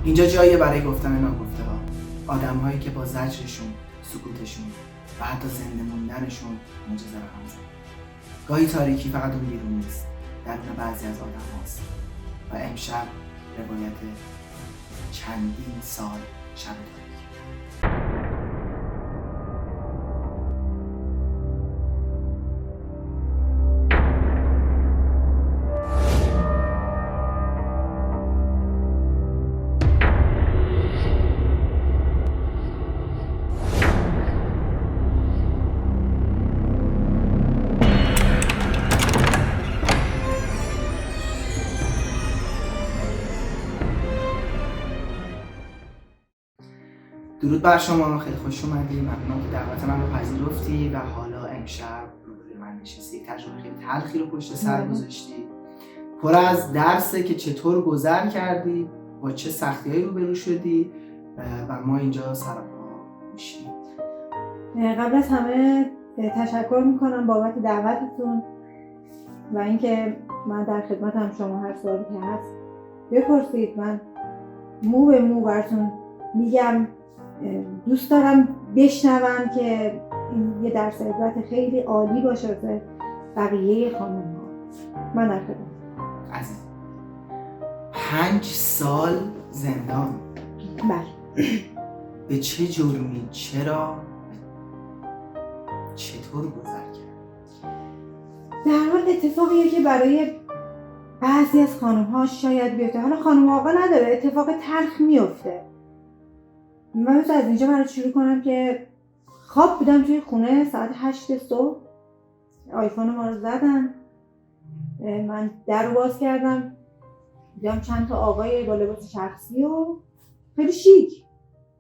اینجا جاییه برای گفتن ناگفته ها، آدم هایی که با زجرشون، سکوتشون و حتی زنده موندنشون معجزه رقم زدن. گاهی تاریکی فقط اون بیرون نیست، درون بعضی از آدم هاست و امشب روایت چندین سال شب تاریکی. درود بر شما، خیلی خوش اومدی. ممنونم که دعوت من رو پذیرفتی و حالا امشب روبروی من نشستی. تجربه خیلی تلخی رو پشت سر گذاشتی، پر از درسه که چطور گذر کردی، با چه سختی‌هایی روبرو شدی و ما اینجا سراپا میشیم. قبل از همه تشکر میکنم بابت دعوتتون و اینکه من در خدمتم. شما هر سوالی که هست بپرسید، من مو به مو براتون میگم. دوست دارم بشنوم که این یه درس عبرت خیلی عالی باشه واسه بقیه خانم ها. من در خدمت. عزیز 5 سال زندان. بله. به چه جرمی؟ چرا؟ چطور گذر کرد؟ در حال اتفاقیه که برای بعضی از خانم ها شاید بیفته، حالا خانم آقا نداره، اتفاق تلخ میفته. من از اینجا برای شروع کنم که خواب بودم توی خونه ساعت 8 صبح، آیفون ما رو زدن، من در رو باز کردم، دیدم چند تا آقای با لباس شخصی و خیلی شیک.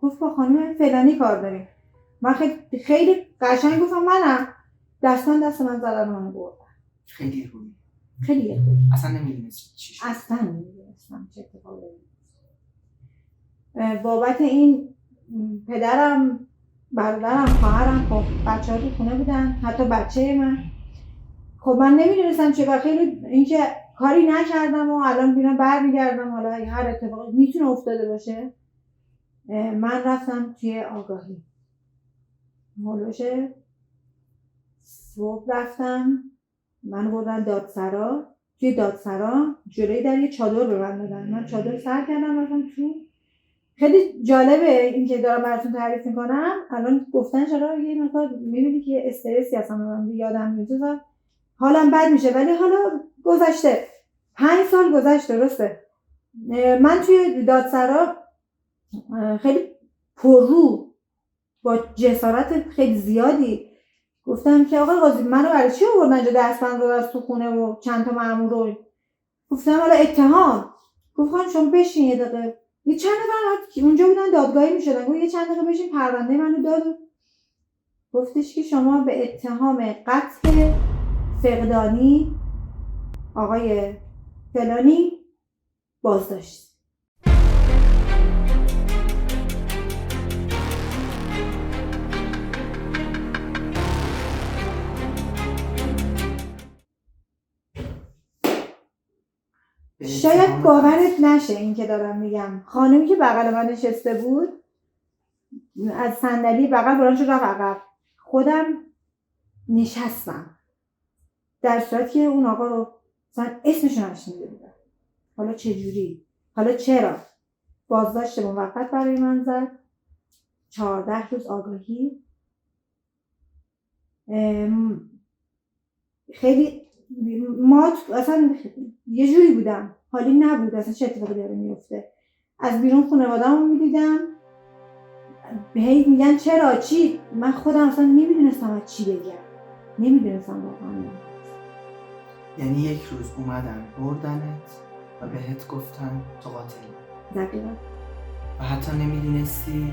گفت با خانم فلانی کار داریم. من خیلی قشنگ گفتم منم. دست من زدن و من بردن. خیلی روی. خیلی خوب. اصلا نمیدونست چی شد. اصلا نمیدونستم چه اتفاقی افتاد. بابت این پدرم، برادرم، خواهرم، خب بچه‌ها تو خونه بودن، حتی بچه من. خب من نمیدونستم چه، و خیلی اینکه کاری نکردم و الان بیرون برمیگردم، حالا هر اتفاقی میتونه افتاده باشه. من رفتم توی آگاهی. مولوشه صبح رفتم، من بردن دادسرا. توی دادسرا جلوی در یه چادر به من دادن. من چادر سر کردم رفتم تو. خیلی جالبه این که دارم براتون تعریف میکنم. الان گفتن چرا یه مقدار میبینی که استرسی هستم، من یادم میاد، حالم بد میشه، ولی حالا گذشته. 5 سال گذشته، درسته. من توی دادسرا خیلی پررو با جسارت خیلی زیادی گفتم که آقای قاضی منو برای چی آوردن اینجا دستبند رو از تو خونه و چند تا مأمور رو. گفتم حالا اتهام. گفتم شما بشین یه دقیقه. یه چند نفر که اونجا بودن دادگاهی میشدن، گفت یه چند دقیقه بشین پرونده منو داد. گفتش که شما به اتهام قتل فقدانی آقای فلانی بازداشت. شاید باورت نشه این که دارم میگم. خانمی که بغل من نشسته بود از صندلی بغل بلند شد رفت عقب. خودم نشستم در صورتی که اون آقا رو مثلا اسمش رو نشنیده بودم. حالا چجوری؟ حالا چرا؟ بازداشت موقت برای من زد. 14 روز آگاهی. خیلی ما اصلا یه جوری بودم، حالی نبود اصلا چه اتفاقی داره میفته. از بیرون خانواده‌مو میدیدم، هی میگن چرا چی، من خودم اصلا نمیدونستم از چی بگم، نمیدونستم واقعا. یعنی یک روز اومدن بردنت و بهت گفتن تو قاتلی. دقیقا. و حتی نمیدونستی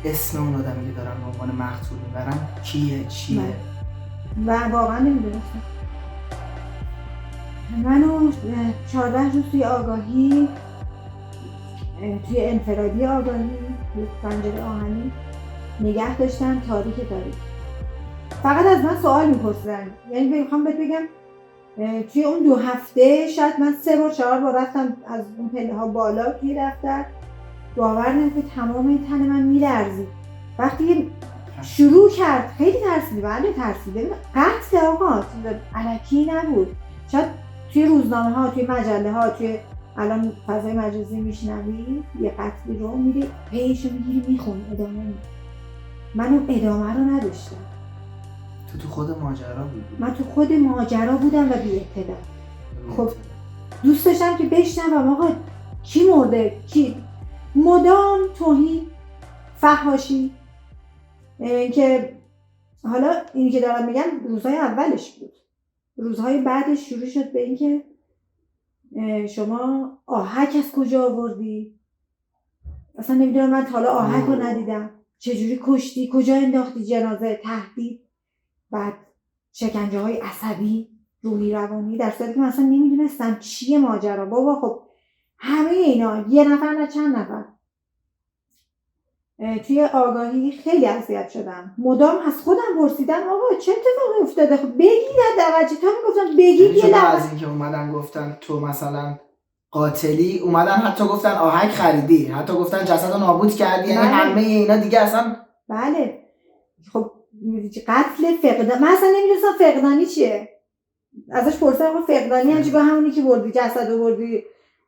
اسم اون آدمی که دارن به عنوان مقتول میبرن کیه، چیه. و واقعا نمیدونستم. منو 14 روز توی آگاهی، توی انفرادی آگاهی، توی پنجره آهنی نگه داشتن. تاریک فقط از من سوال میپرسیدن. یعنی میخوام بهت بگم توی اون 2 هفته شاید من 3 بار 4 بار رفتم از اون پله ها بالا توی دفتر. باور نمی‌کنی تمام این تن من میلرزید. وقتی شروع کرد خیلی ترسیدی، بله ترسیده، قطع آقا الکی نبود. شاید توی روزنامه ها، توی مجله ها، توی الان فضای مجازی میشنوی یه قتلی رو میری پیشو میگیری میخونی ادامه میدی. من اون ادامه رو نداشتم. تو خود ماجرا بودی؟ من تو خود ماجرا بودم و بی اطلاع. خب دوست داشتم که بشنوم آقا کی مرده، کی مدام توهین، فحاشی. که حالا اینی که دارم میگم روزهای اولش بود. روزهای بعدش شروع شد به این که شما آهک از کجا آوردی؟ اصلا نمیدونم، من تا حالا آهک رو ندیدم. چجوری کشتی؟ کجا انداختی جنازه؟ تهدید، بعد شکنجه های عصبی، روحی روانی، در صورتی که من اصلا نمیدونستم چیه ماجرا. بابا خب همه اینا یه نفر نه چند نفر. توی آگاهی خیلی اذیت شدم. مدام از خودم پرسیدم آقا چه اتفاقی افتاده؟ خب بگید حداقل. چطور میگفتن بگید یه لحظه. از اینکه اومدن گفتن تو مثلا قاتلی، اومدن حتی گفتن آهک خریدی، حتی گفتن جسدو نابود کردی، یعنی همه اینا دیگه اصلا. بله خب قتل فقدان، من اصلا نمیدونستم فقدانی چیه. ازش پرسیدم آقا فقدانی یعنی چی؟ همونی که بردی جسدو بردی،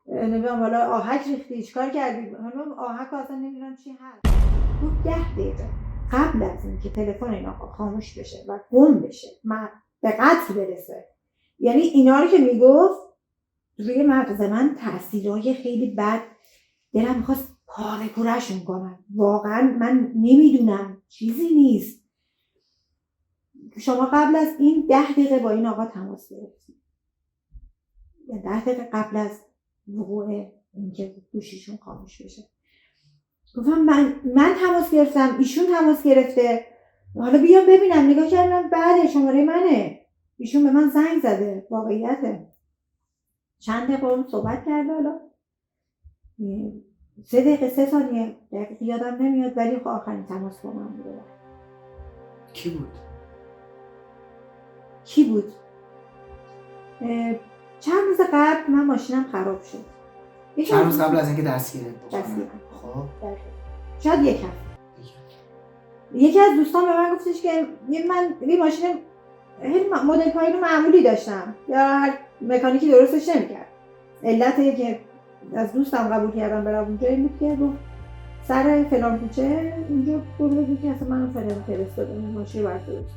نمیدونم حالا آهک ریختی چیکار کردی؟ حالا آهک اصلا نمیدونم چی هست. گفت 10 دقیقه قبل از اینکه تلفن این آقا خاموش بشه و گم بشه، من به قتل برسه، یعنی اینا رو که میگفت روی مغز من تاثیرای خیلی بد، دلم میخواست پاره پوره‌شون کنم. واقعا من نمیدونم، چیزی نیست. شما قبل از این 10 دقیقه با این آقا تماس گرفتید، یا 10 دقیقه قبل از وقوع اینکه گوشیشون خاموش بشه. گفتم من تماس گرفتم، ایشون تماس گرفته، حالا بیام ببینم. نگاه کردم بله شماره منه، ایشون به من زنگ زده. واقعیته. چند دقیقه اون صحبت کرده، حالا 3 دقیقه 3 ثانیه دقیقه یادم نمیاد، ولی خب آخرین تماس با من بوده. کی بود؟ چند روز قبل من ماشینم خراب شد. چند روز قبل از اینکه دستگیرت بکنن. خب شاید یک هفته. یکی از دوستان به من گفتش که من یه ماشین مدل پایین معمولی داشتم، یا هر مکانیکی درستش نمی‌کرد. علتی که از دوستم قبول کردم برام اونجا این بود که گفت سر فلان کوچه اونجا بود که اصلا منو فلان فرستادم ماشین رو درست.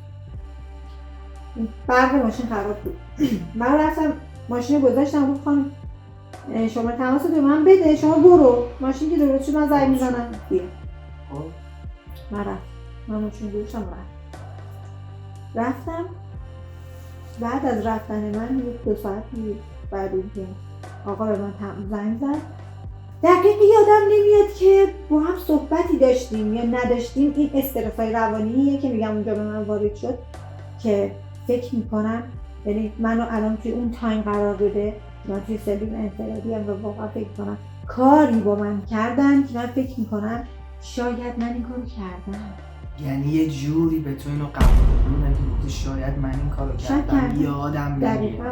برق ماشین خراب بود. من رفتم ماشین رو گذاشتم، گفت خانم شما تماس به من بده، شما برو ماشین که درست شد من زنگ میزنم بیا. من ماشین گذاشتم رفتم. بعد از رفتن من 2 ساعت بعد اینکه آقا به من زنگ زد، دقیقی یادم نمیاد که با هم صحبتی داشتیم یا نداشتیم. این استرسای روانیه که میگم اونجا به من وارد شد که فکر میکنم، یعنی منو الان توی اون تایم قرار بده، من توی سلول انفرادی هم و واقعا فکر کنم کاری با من کردن که من فکر میکنم شاید من این کارو کردم. یعنی یه جوری به تو اینو قبول که شاید من این کارو کردم، یادم نمیاد. دقیقاً.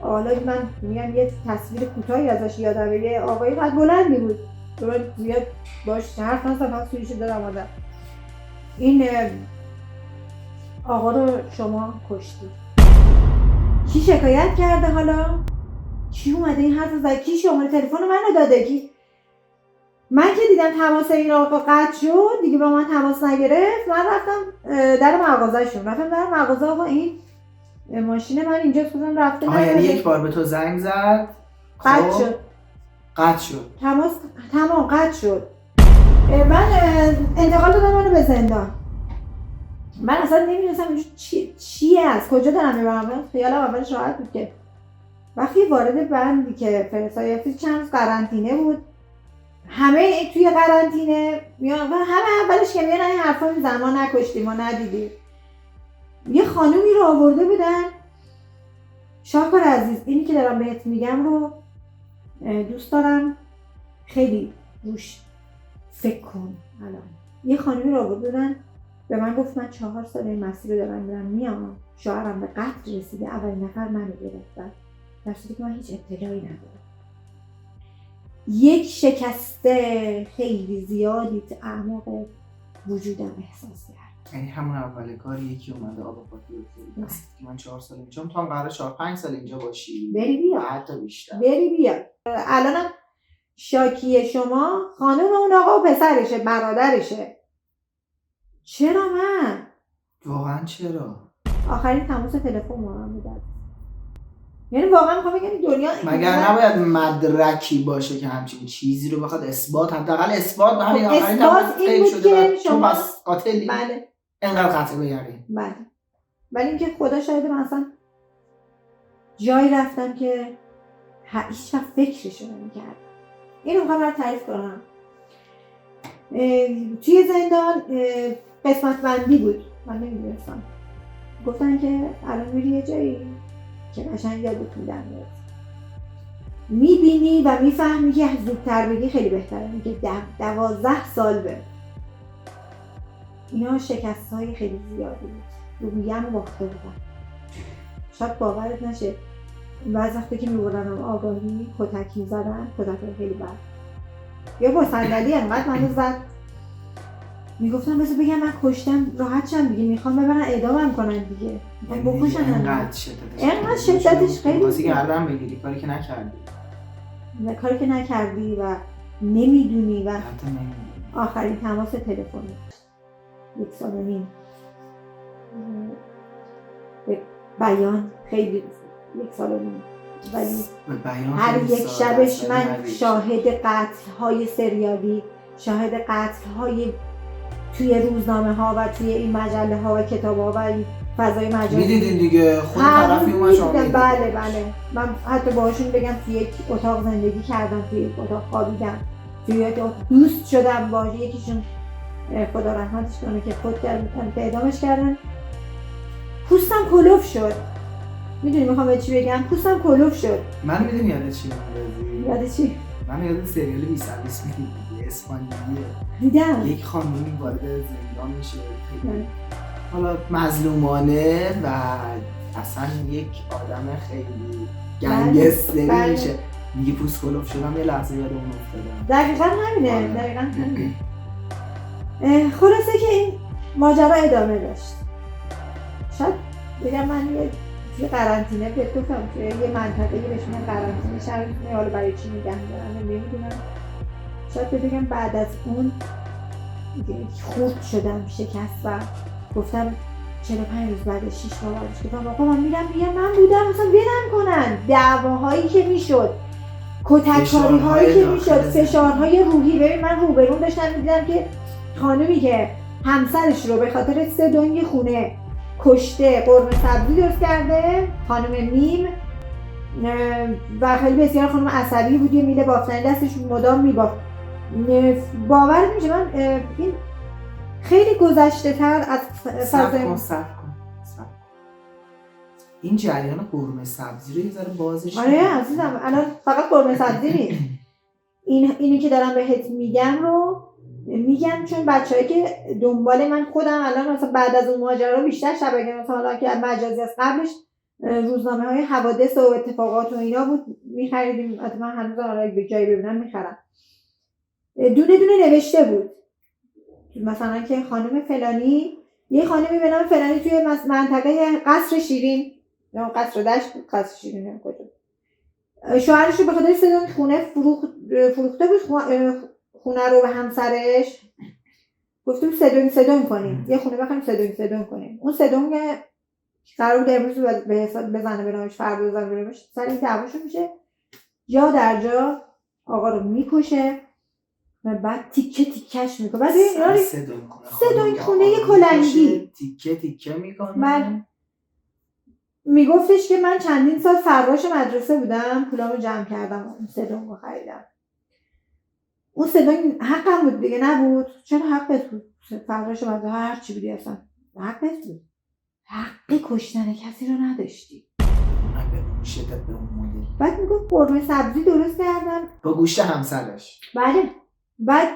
حالا من میگم یه تصویر کوتاهی ازش یادمه. یه آقایی قد بلندی بود، من زیاد باش حرف نزدم، فقط سویشو دادم آدم. این آقا رو شما کشتی. کی شکایت کرده؟ حالا کی اومده این حرف زد؟ کی شماره تلفن منو داده؟ کی؟ من که دیدم تماس این آقا قطع شد دیگه با من تماس نگرفت، من رفتم در مغازه‌شون. در مغازه آقا این ماشین من اینجاست، گفتم رفته. یعنی یک بار به تو زنگ زد قطع شد تمام قطع شد. من انتقال دادم منو به زندان. من اصلا نمیدونستم چیه، از کجا دارم میبرم. خیالم اولش راحت بود که وقتی وارد بندی که فرستای یافتی چند روز قرنطینه بود، همه توی قرنطینه میان و همه اولش که میان این حرفا میزنن ما نکشتیم ما ندیدیم. یه خانومی رو آورده بودن. شاکر عزیز اینی که دارم بهت میگم رو دوست دارم خیلی روش فکر کن. الان یه خانومی رو آورده بودن به من گفت من 4 سال این مسیر رو دارم میام، شوهرم به قتل رسیده، اولین نفر منو گرفتن، در صورتی که من هیچ اطلاعی ندارم. یک شکسته خیلی زیادی تو اعماق وجودم احساس کردم. یعنی همون اول کار یکی اومده آب پاکی رو که من 4 سال اینجا، تو هم قراره 4-5 سال اینجا باشی، بری بیا، حتی بیشتر بری بیا. الانم شاکی شما خانم اون آقا و پسرشه، برادرشه. چرا من؟ واقعا چرا؟ آخرین تماس تلفن با من بود. یعنی واقعا میخوام بگم دنیا مگر نباید مدرکی باشه که همچین چیزی رو بخواد اثبات، حداقل اثبات به همین آخرین تماس خیلی شده و تو بس قاتلی؟ بله اینقدر قطع به یقین. بله. ولی اینکه خدا شاهده من اصلا جایی رفتم که هیچ وقت فکرشو نمی‌کردم. اینو میخوام برات تعریف کنم. توی زندان قسمت بندی بود، من نمیدونستم. گفتن که الان میری یه جایی که قشنگ یادت میدن میبینی و میفهمی که زودتر بگی خیلی بهتره. میگه 12 سال به اینا شکست های خیلی زیادی بود، روحیم رو باخته بودم. شاید باورت نشه بعض وقتی که میبردنم آگاهی کتک میزدن، کتک خیلی بد، یا با صندلی انقدر منو زد میگفتم بذار بگم من کشتم راحت شم دیگه، میخوام ببرن اعدامم کنن دیگه، میخوام بکشن. انقدر شدتش خیلی بازی گردن بگیری، کاری که نکردی، کاری که نکردی و نمیدونی و حتی نمیدونی. آخرین تماس تلفنی 1.5 سال به بیان، خیلی 1.5 سال ولی هر یک شبش من شاهد قتل‌های سریالی، شاهد قتل‌های توی روزنامه ها و توی این مجله ها و کتاب ها و این فضای مجازی میدیدین دیگه، خود طرفی اومد شما میدیدین. بله بله. من حتی باهاشون بگم توی یک اتاق زندگی کردم، توی یک اتاق خوابیدم، توی یک اتاق دوست شدم باهاش. یکیشون خدا رحمتش کنه که خود کردن، اعدامش کردن. پوستم کلوف شد. میدونی میخوام به چی بگم؟ پوستم کلوف شد. من میدونی یاد چی یاد چی؟ من یاد سریال 20 میدونی اسپانیاییه، دیدم یک خانومی وارد زندان میشه حالا مظلومانه و اصلا یک آدم خیلی گنگستری میشه، میگه پوست کلوف شدم. یه لحظه یاد اون افتادم. دقیقا همینه. دقیقا همینه. خلاصه که این ماجرا ادامه داشت. شاید بگم من یه قرنطینه بهت گفتم که یه منطقه بهش میگن قرنطینه شهر، حالا برای چی نگه می‌دارن نمیدونم. شاید بگم بعد از اون خورد شدم، شکست و گفتم 45 روز بعد 6 ماه بعدش گفتم آقا من میرم من بودم مثلا ولم کنن. دعواهایی که میشد، کتککاری هایی که میشد، فشارهای روحی. ببین من روبرون داشتم میدیدم که خانومی که همسرش رو به خاطر 3 دنگ خونه کشته، قرمه سبزی درست کرده، خانم میم، و خیلی بسیار خانم عصبی بود، یه میله بافتنی دستش مدام میبافت. باور میشه من این خیلی گذشته تر از فضای صبر کن. این جریان قرمه سبزی رو یه ذره بازش. آره عزیزم، الان فقط قرمه سبزی نیست. اینی که دارم بهت میگم رو میگم چون بچه‌ای که دنبال من، خودم الان مثلا بعد از اون ماجرا بیشتر شبکه مثلا حالا که مجازی از قبلش روزنامه‌های حوادث و اتفاقات و اینا بود می‌خریدیم. حتما هنوز حالا به جایی ببینم می‌خرم. دونه نوشته بود مثلا که خانم فلانی، یه خانمی به نام فلانی توی منطقه قصر شیرین یا قصر دشت، قصر شیرین هم کجا، شوهرش رو به خاطر 3 دنگ خونه فروخته بود. خونه رو به همسرش گفتیم 3 دنگ کنیم، یه خونه بخریم 3 دنگ کنیم. اون 3 دنگ قرار بود امروز به حساب بزنه به نامش، فردا بزنه به نامش، سر این دعواشون میشه. جا در جا آقا رو میکشه و بعد تیکه تیکش میکنه. بعد این 3 دنگ خونه یه کلنگی تیکه میکنه. من میگفتش که من چندین سال فراش مدرسه بودم، پولامو جمع کردم، اون 3 دنگو خریدم. اون 3 دنگ حقم بود دیگه، نبود؟ چرا حقت بود؟ فراش مدرسه هر چی بودی اصلا حقت بود. حق کشتن کسی رو نداشتی. شدت به اون مدل. بعد میگفت قرمه سبزی درست کردم با گوشت همسرش. بله. بعد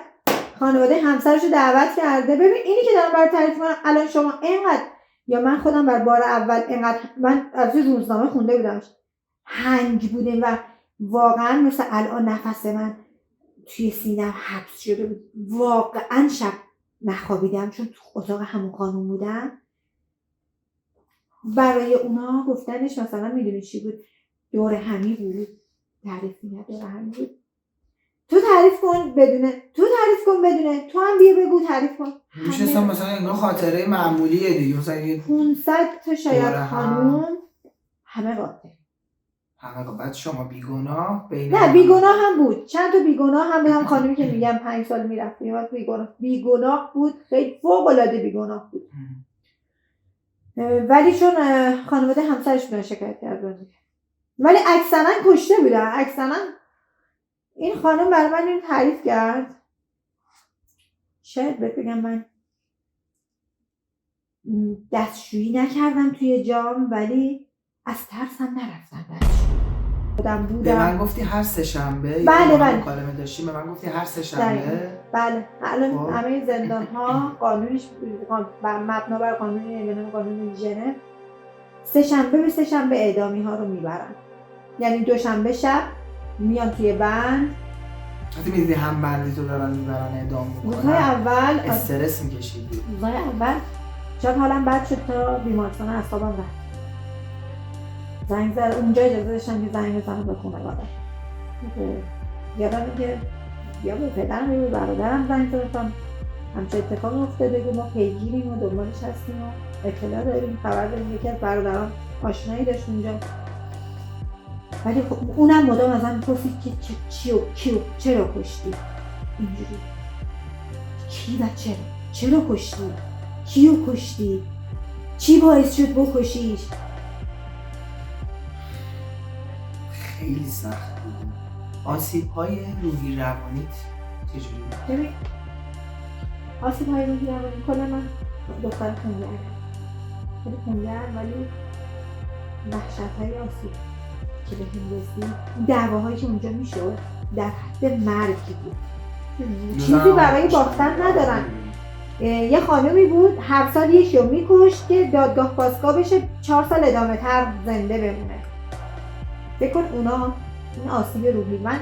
خانواده همسرش رو دعوت کرده. ببین اینی که دارم برات تعریف می‌کنم الان شما اینقدر، یا من خودم بار اول اینقدر من از روزنامه خونده بودم، هنگ بودیم و واقعا مثل الان نفس من توی سینم حبس شده بود. واقعا شب نخوابیدم چون تو اتاق همون خانوم بودم. برای اونا گفتنش مثلا میدونی چی بود؟ دور همی بود. تعریف می‌کرد دور همی بود. تو تعریف کن بدونه، تو تعریف کن بدونه، تو هم بیا بگو تعریف کن. میشه مثلا انگار خاطره معمولیه دیگه، مثلا 500 تا شاید دوره خانوم همه قاتل. همه بعد شما بیگناه بین نه بیگناه هم بود، چند تا بیگناه هم به هم خانومی که میگم 5 سال میرفت میاد بیگناه بود، خیلی فوق العاده بیگناه بود. ولی چون خانواده همسرش بودن شکایت کردن، ولی اکثرا کشته بودن. اکثرا این خانم برای من این تعریف کرد، شاید بگم من دستشویی نکردم توی جام ولی از ترسم نرفتم دستشویی. به من گفتی هر سه شنبه؟ بله. مکالمه داشتیم به من گفتی هر سه شنبه؟ بله. الان همه زندان ها قانونش مبنا بر قانون ژنو سه شنبه به سه شنبه اعدامی ها رو میبرن. یعنی دوشنبه شب میان توی بند. وقتی میدیدی هم بندی تو دارن میبرن اعدام میکنن روزهای اول استرس میکشیدی؟ روزهای اول شب حالم بد شد تا بیمارستان اعصابم رفت. زنگ زد اونجا اجازه داشتم که زنگ بزنم به خانواده. یادم که یا به پدرم یا به برادرم زنگ زدم همچه اتفاق افتاده که ما پیگیریم و دنبالش هستیم و اطلاع داریم، خبر داریم. یکی از برادران آشنایی داشت اونجا، ولی خب اونم مدام ازم میپرسید که کیو چرا کشتی؟ اینجوری کی و چرا کشتی؟ کیو کشتی؟ چی باعث شد بکشیش؟ خیلی سخت بود. آسیب‌های روحی روانیت چجوری بود؟ ببین آسیب‌های روحی روانی کلا من دختر خونگرم ولی وحشت‌های آسیب که به هم رسید، دعواهایی که اونجا میشد در حد مرگی بود. چیزی برای باختن ندارن. یه خانومی بود هر سال یکی رو میکشت که دادگاه پاسگاه بشه 4 سال ادامه تر زنده بمونه. فکر کن اونا این آسیب روحی. من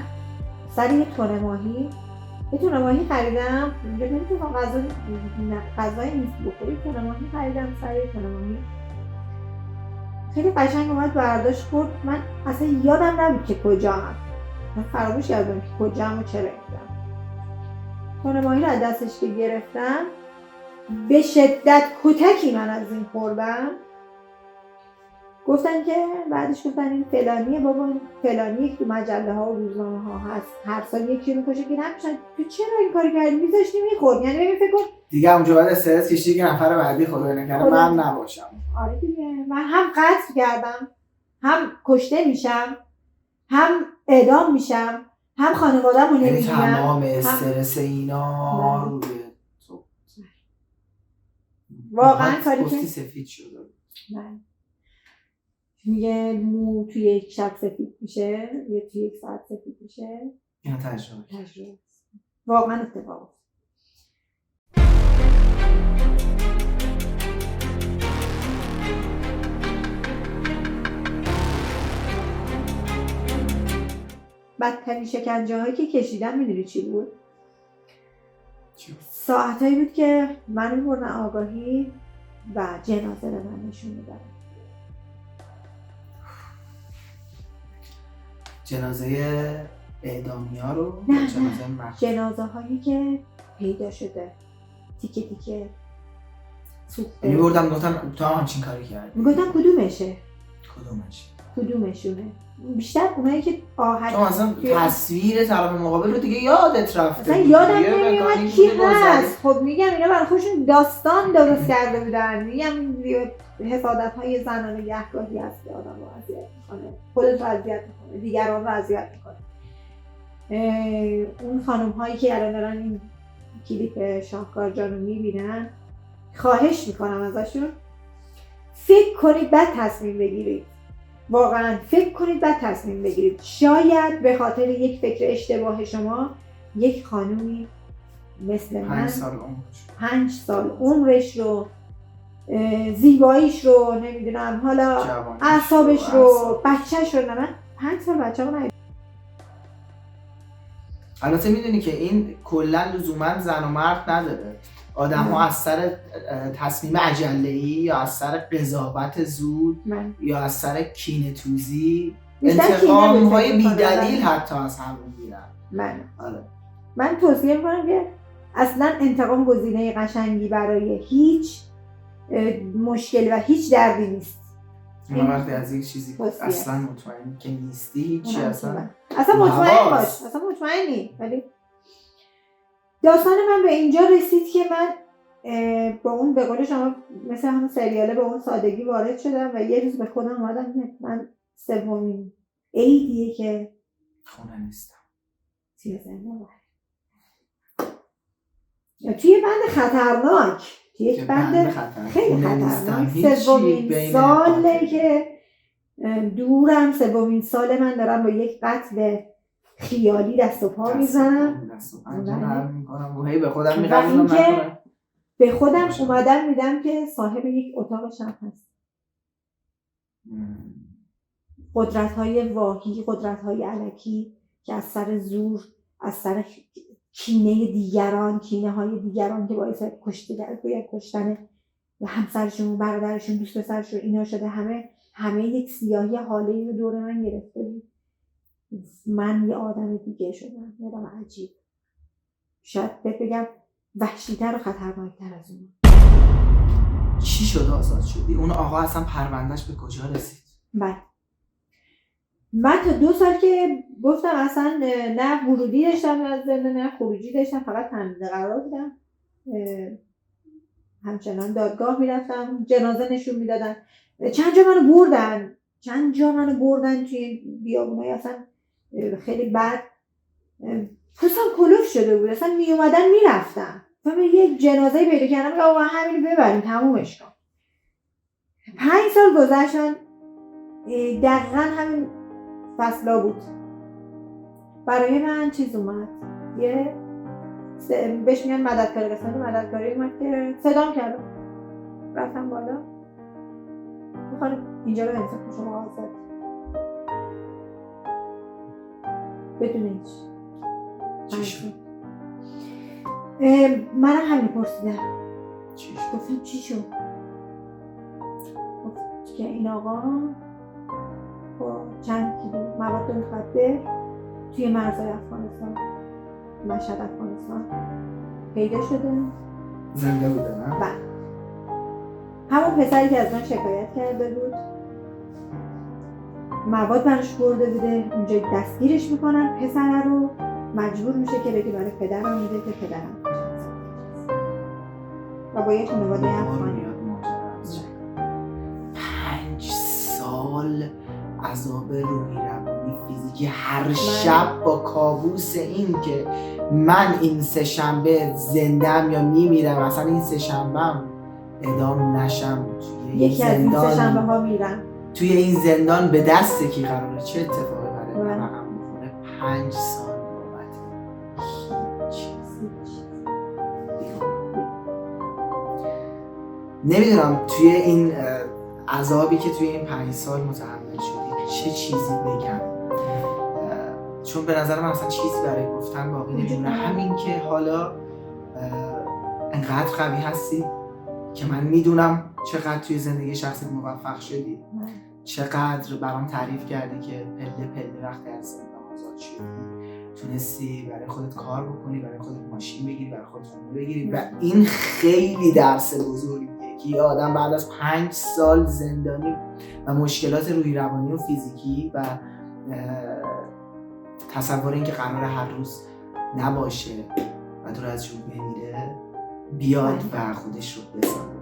سر یه تونه ماهی خریدم، نمیتونم غذای نیست بخوری، تونه ماهی خریدم. سر یه تونه ماهی خیلی قشنگ اومد برداشت خورد. من اصلا یادم نبود که کجام، من فراموش کردم که کجام و چرا رفتم. تونه ماهی رو از دستش که گرفتم به شدت کتکی من از این خوردم. گفتن که بعدش گفتن این فلانیه بابا، فلانی که تو مجله ها و روزنامه ها هست هر سال یکی رو کشه که نمیشن. تو چرا این کاری کردی؟ میذاشتی میخورد. یعنی ببین فکر کن دیگه اونجا بعد استرس کشیدی که نفر بعدی خدای نکنه من نباشم. آره دیگه من هم قتل کردم، هم کشته میشم، هم اعدام میشم، هم خانواده‌مو نمی‌بینم. تمام استرس اینا رو به تو واقعا کاری که سفید شده. میگه مو توی یک شب سفید میشه، یه توی یک ساعت سفید میشه. اینا تجربه واقعا اتفاق. بدترین شکنجه هایی که کشیدم میدونی چی بود؟ ساعتایی بود که من میبردن آگاهی و جنازه رو من نشون میدن. جنازه اعدامی ها رو؟ نه جنازه هایی که پیدا شده تیکه تیکه سوخته. میبردم گفتم تو هم همچین کاری کردی؟ میگفتم کدومشه؟ کدومشونه؟ بیشتر اونایی که آهد تو اصلا تصویر طرف مقابل رو دیگه یادت رفته. اصلا یادم نمیاد کی هست. خب میگم اینا برای خودشون داستان درست کرده بودن. میگم حسادت های زنانه گهگاهی هست که آدم رو اذیت میکنه، خودت رو اذیت میکنه، دیگران رو اذیت میکنه. اون خانم هایی که الان دارن این کلیپ شاهکار جان رو میبینن، خواهش میکنم ازشون فکر کنید بعد تصمیم بگیرید. واقعا فکر کنید بعد تصمیم بگیرید. شاید به خاطر یک فکر اشتباه شما یک خانومی مثل من 5 سال عمرش رو، زیباییش رو، نمیدونم حالا اعصابش رو، بچهش رو، من 5 سال بچه‌مو البته میدونی که این کلا لزوما زن و مرد نداره. آدم ها از سر تصمیم عجله‌ای یا از سر قضاوت زود یا از سر کینه توزی انتقام های بی‌دلیل حتی از هم میگیرن. من توصیه میکنم که اصلا انتقام گزینه قشنگی برای هیچ مشکل و هیچ دردی نیست. ما وقتی از یک چیزی اصلا مطمئن که نیستی هیچی اصلا مطمئن باش، اصلا مطمئنی. ولی داستان من به اینجا رسید که من با اون به قول شما مثل همون سریاله به اون سادگی وارد شدم و یه روز به خودم اومدم که من سومین عیدیه که خونه نیستم. توی بند خطرناک، یک بند خیلی خطرناک. سومین ساله که دورم، سومین سال من دارم با یک قتل خیالی دست و پا میزنم. به خودم میگم که به خودم اومدم میدم که صاحب یک اتاق شب هست. قدرت‌های واهی، قدرت‌های الکی که از سر زور، از سر کینه دیگران، کینه‌های دیگران که باعث کشتن همسرشون، برادرشون، دوست پسرشون اینا شده، همه یک سیاهی حاله رو دور من گرفته بود. من یه آدم دیگه شدم، یه آدم عجیب، شاید بگم وحشی‌تر و خطرناک‌تر از اون. چی شد آزاد شدی؟ اون آقا اصلا پروندهش به کجا رسید؟ بله، من تا 2 سال که گفتم اصلا نه ورودی داشتم از زندان نه خروجی داشتم، فقط تمدید قرار بودم. همچنان دادگاه میرفتم، جنازه نشون میدادن، چند جا منو بردن توی بیابونای اصلا خیلی بد. پوستم کلوف شده بود، اصلا می اومدن میرفتم و یک جنازه پیدا کردم که آقا همینو ببریم تمومش کن. 5 سال گذشتن، دقیقا همین فصلا بود. برای من چیز اومد، یه بهش میگن مددکاری، قسمت مددکاری اومد که صدام کردم، رفتم بالا، میخوام اینجا رو امضا کنم شما آزاد بدون هیچ. چی شد؟ منم همین پرسیدم، چی شد؟ گفتم چی شد؟ گفت که این آقا با چند کیلو مواد مخدر توی مرزهای افغانستان، مشهد افغانستان پیدا شده. زنده بوده نه؟ بله، همون پسری که از من شکایت کرده بود، مواد برش برده بوده، اونجا دستگیرش میکنن، پسر رو مجبور میشه که بگه برای پدرم میده که پدرم و با یه خانواده افغانی. 5 سال عذاب روحی، روانی، فیزیکی، هر شب با کابوس این که من این 3 شنبه زندم یا میمیرم، اصلا این 3 شنبه اعدام نشم توی یکی از این 3 شنبه ها میرم توی این زندان، به دست کی قراره؟ چه اتفاقی برای من رقم میخوره؟ 5 سال بابت نمیدونم توی این عذابی که توی این 5 سال متحمل شدی چه چیزی بگم، چون به نظر من اصلا چیزی برای گفتن باقی نمیمونه. همین که حالا انقدر قوی هستی که من میدونم چقدر توی زندگی شخصی موفق شدی، چقدر برام تعریف کردی که پله پله وقتی از زندان آزاد شدی تونستی برای خودت کار بکنی، برای خودت ماشین بگیری، برای خودت خونه بگیری و این خیلی درس بزرگیه که یه آدم بعد از 5 سال زندانی و مشکلات روحی روانی و فیزیکی و تصور این که قراره هر روز نباشه و دور از جون بمیره بیاد و خودش رو بسازه.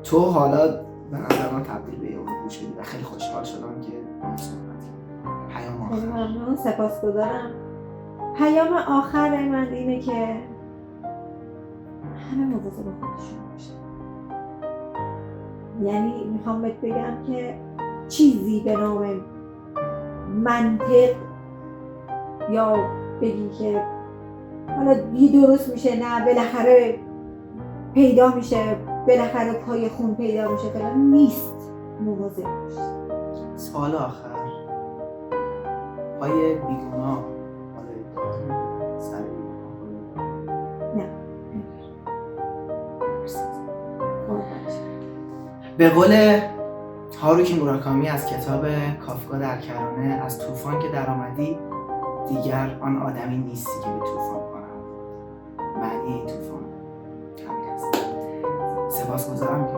تو حالا به نظر من تبدیل به یه الگو شدی و خیلی خوشحال شدم که با هم صحبت کردیم. پیام آخر. ممنون، سپاسگزارم. پیام آخر من اینه که همه مواظب خودشون باشن. یعنی میخوام بهت بگم که چیزی به نام منطق یا بگی که حالا یه درست میشه، نه بالاخره پیدا میشه، بالاخره پای خون پیدا میشه، فلان نیست. مواظب باش. سوال آخر، پای بیگناه نه. به قول هاروکی موراکامی از کتاب کافکا در کرانه، از طوفان که در آمدی دیگر آن آدمی نیستی که به طوفان پناه. معنی این طوفان همین است. سپاسگزارم که